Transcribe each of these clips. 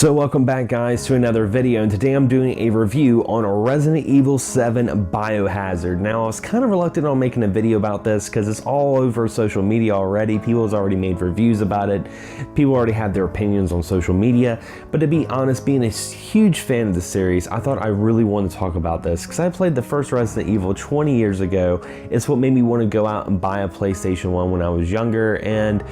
So welcome back guys to another video, and today I'm doing a review on Resident Evil 7 Biohazard. Now I was kind of reluctant on making a video about this because it's all over social media already. People have already made reviews about it. People already have their opinions on social media. But to be honest, being a huge fan of the series, I thought I really wanted to talk about this because I played the first Resident Evil 20 years ago. It's what made me want to go out and buy a PlayStation 1 when I was younger, and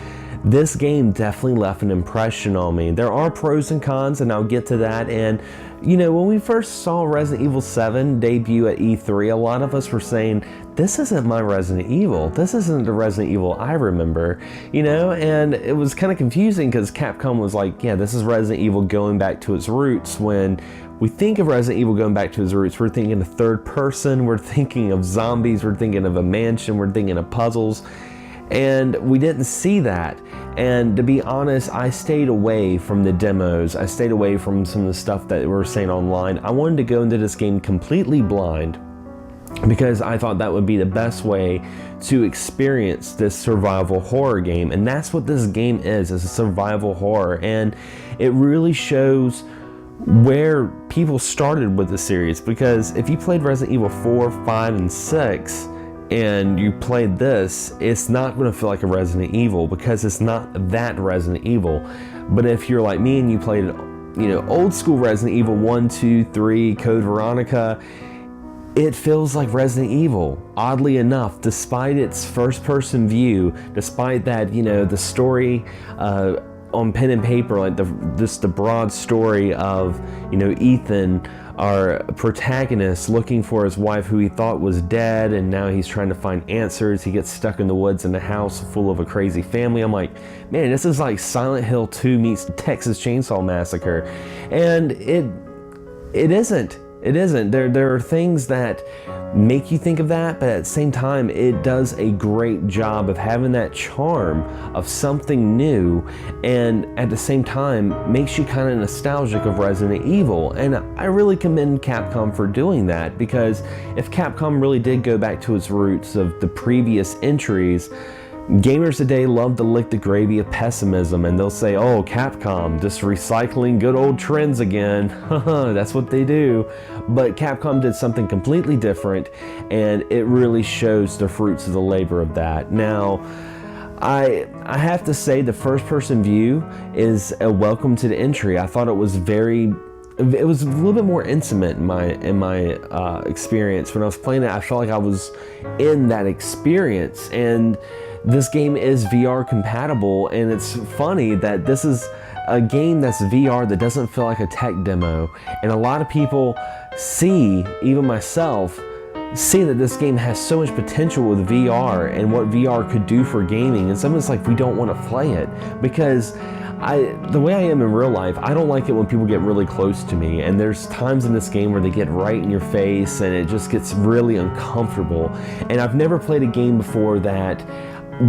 this game definitely left an impression on me. There are pros and cons, and I'll get to that. And you know, when we first saw Resident Evil 7 debut at E3, a lot of us were saying, this isn't my Resident Evil. This isn't the Resident Evil I remember, you know? And it was kind of confusing because Capcom was like, yeah, this is Resident Evil going back to its roots. When we think of Resident Evil going back to its roots, we're thinking of third person, we're thinking of zombies, we're thinking of a mansion, we're thinking of puzzles. And we didn't see that. And to be honest, I stayed away from the demos. I stayed away from some of the stuff that we were saying online. I wanted to go into this game completely blind because I thought that would be the best way to experience this survival horror game. And that's what this game is. It's a survival horror. And it really shows where people started with the series. Because if you played Resident Evil 4, 5, and 6, and you played this, it's not going to feel like a Resident Evil because it's not that Resident Evil. But if you're like me and you played, you know, old school Resident Evil 1, 2, 3, Code Veronica, it feels like Resident Evil, oddly enough, despite its first person view, despite that, you know, the story on pen and paper, like the broad story of, you know, Ethan, our protagonist, looking for his wife who he thought was dead, and now he's trying to find answers. He gets stuck in the woods in a house full of a crazy family. I'm like, man, this is like Silent Hill 2 meets Texas Chainsaw Massacre. And it isn't. It isn't. There are things that make you think of that, but at the same time, it does a great job of having that charm of something new, and at the same time makes you kind of nostalgic of Resident Evil. And I really commend Capcom for doing that, because if Capcom really did go back to its roots of the previous entries, gamers today love to lick the gravy of pessimism, and they'll say, oh, Capcom, just recycling good old trends again. That's what they do. But Capcom did something completely different, and it really shows the fruits of the labor of that. Now, I have to say the first person view is a welcome to the entry. I thought it was a little bit more intimate in my experience. When I was playing it, I felt like I was in that experience. And this game is VR compatible, and it's funny that this is a game that's VR that doesn't feel like a tech demo. And a lot of people see, even myself, see that this game has so much potential with VR and what VR could do for gaming. And sometimes like we don't want to play it because the way I am in real life, I don't like it when people get really close to me, and there's times in this game where they get right in your face and it just gets really uncomfortable. And I've never played a game before that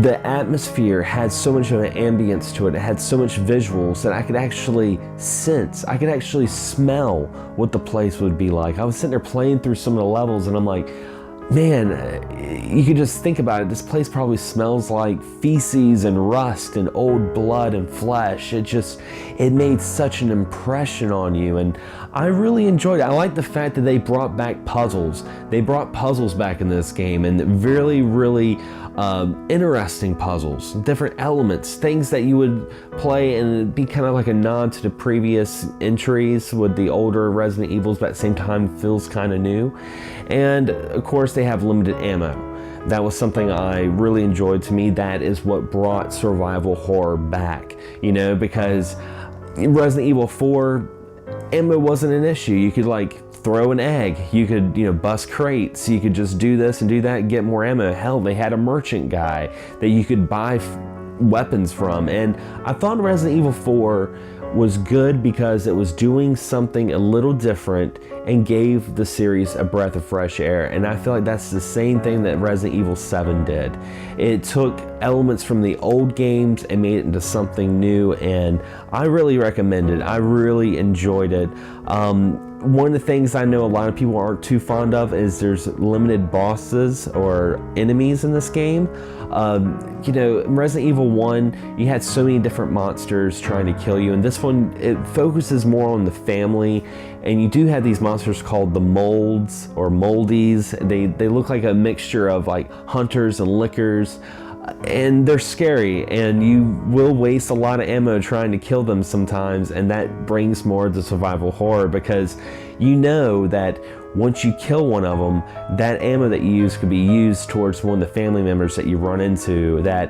the atmosphere had so much of an ambience to it. It had so much visuals that I could actually sense, I could actually smell what the place would be like. I was sitting there playing through some of the levels, and I'm like, man, you could just think about it. This place probably smells like feces and rust and old blood and flesh. It made such an impression on you, and I really enjoyed it. I like the fact that they brought back puzzles. They brought puzzles back in this game, and really, really interesting puzzles, different elements, things that you would play and it'd be kind of like a nod to the previous entries with the older Resident Evils, but at the same time feels kind of new. And of course they have limited ammo. That was something I really enjoyed. To me, that is what brought survival horror back, you know, because in Resident Evil 4, ammo wasn't an issue. You could like throw an egg, you could, you know, bust crates, you could just do this and do that and get more ammo. Hell, they had a merchant guy that you could buy weapons from. And I thought Resident Evil 4 was good because it was doing something a little different and gave the series a breath of fresh air. And I feel like that's the same thing that Resident Evil 7 did. It took elements from the old games and made it into something new, and I really recommend it. I really enjoyed it. one of the things I know a lot of people aren't too fond of is there's limited bosses or enemies in this game. You know, in Resident Evil 1, you had so many different monsters trying to kill you, and this one, it focuses more on the family, and you do have these monsters called the molds or moldies. They look like a mixture of like hunters and lickers, and they're scary, and you will waste a lot of ammo trying to kill them sometimes, and that brings more of the survival horror, because you know that once you kill one of them, that ammo that you use could be used towards one of the family members that you run into. That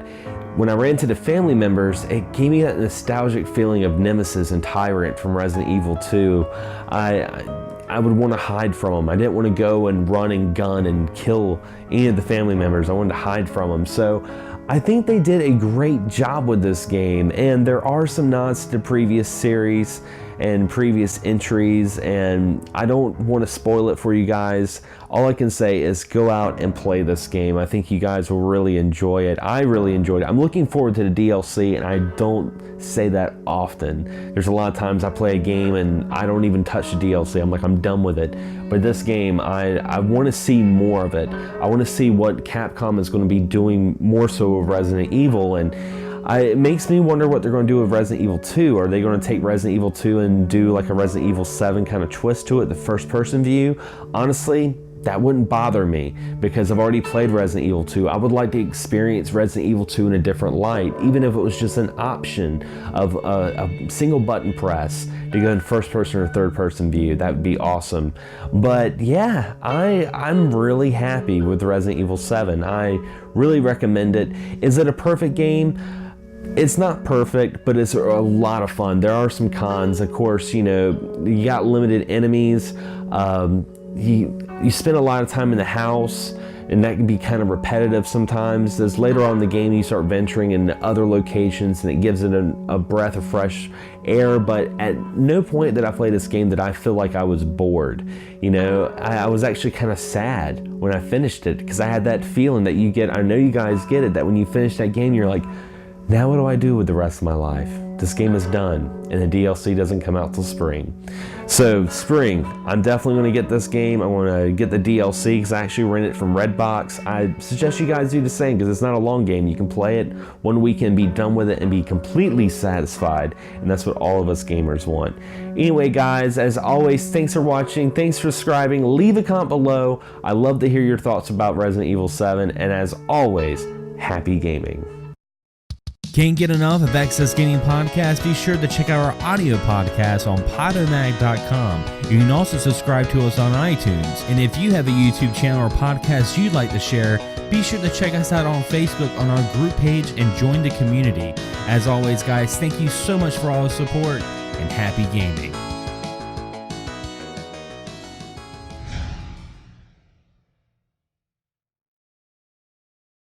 when I ran into the family members, it gave me that nostalgic feeling of Nemesis and Tyrant from Resident Evil 2. I would want to hide from them. I didn't want to go and run and gun and kill any of the family members. I wanted to hide from them. So I think they did a great job with this game, and there are some nods to the previous series and previous entries, and I don't want to spoil it for you guys. All I can say is go out and play this game. I think you guys will really enjoy it. I really enjoyed it. I'm looking forward to the DLC, and I don't say that often. There's a lot of times I play a game and I don't even touch the DLC. I'm like, I'm done with it. But this game, I want to see more of it. I want to see what Capcom is going to be doing more so with Resident Evil, and it makes me wonder what they're going to do with Resident Evil 2. Are they going to take Resident Evil 2 and do like a Resident Evil 7 kind of twist to it, the first person view? Honestly, that wouldn't bother me, because I've already played Resident Evil 2. I would like to experience Resident Evil 2 in a different light, even if it was just an option of a single button press to go in first person or third person view. That would be awesome. But yeah, I'm really happy with Resident Evil 7. I really recommend it. Is it a perfect game? It's not perfect, but it's a lot of fun. There are some cons. Of course, you know, you got limited enemies. You spend a lot of time in the house, and that can be kind of repetitive sometimes. As later on in the game, you start venturing in other locations, and it gives it a breath of fresh air. But at no point did I play this game that I feel like I was bored. You know, I was actually kind of sad when I finished it, because I had that feeling that you get, I know you guys get it, that when you finish that game, you're like, now what do I do with the rest of my life? This game is done, and the DLC doesn't come out till spring. So spring, I'm definitely going to get this game. I want to get the DLC because I actually rent it from Redbox. I suggest you guys do the same, because it's not a long game. You can play it one weekend, be done with it, and be completely satisfied. And that's what all of us gamers want. Anyway, guys, as always, thanks for watching. Thanks for subscribing. Leave a comment below. I love to hear your thoughts about Resident Evil 7. And as always, happy gaming. Can't get enough of Excess Gaming Podcast? Be sure to check out our audio podcast on podomag.com. You can also subscribe to us on iTunes. And if you have a YouTube channel or podcast you'd like to share, be sure to check us out on Facebook on our group page and join the community. As always, guys, thank you so much for all the support, and happy gaming.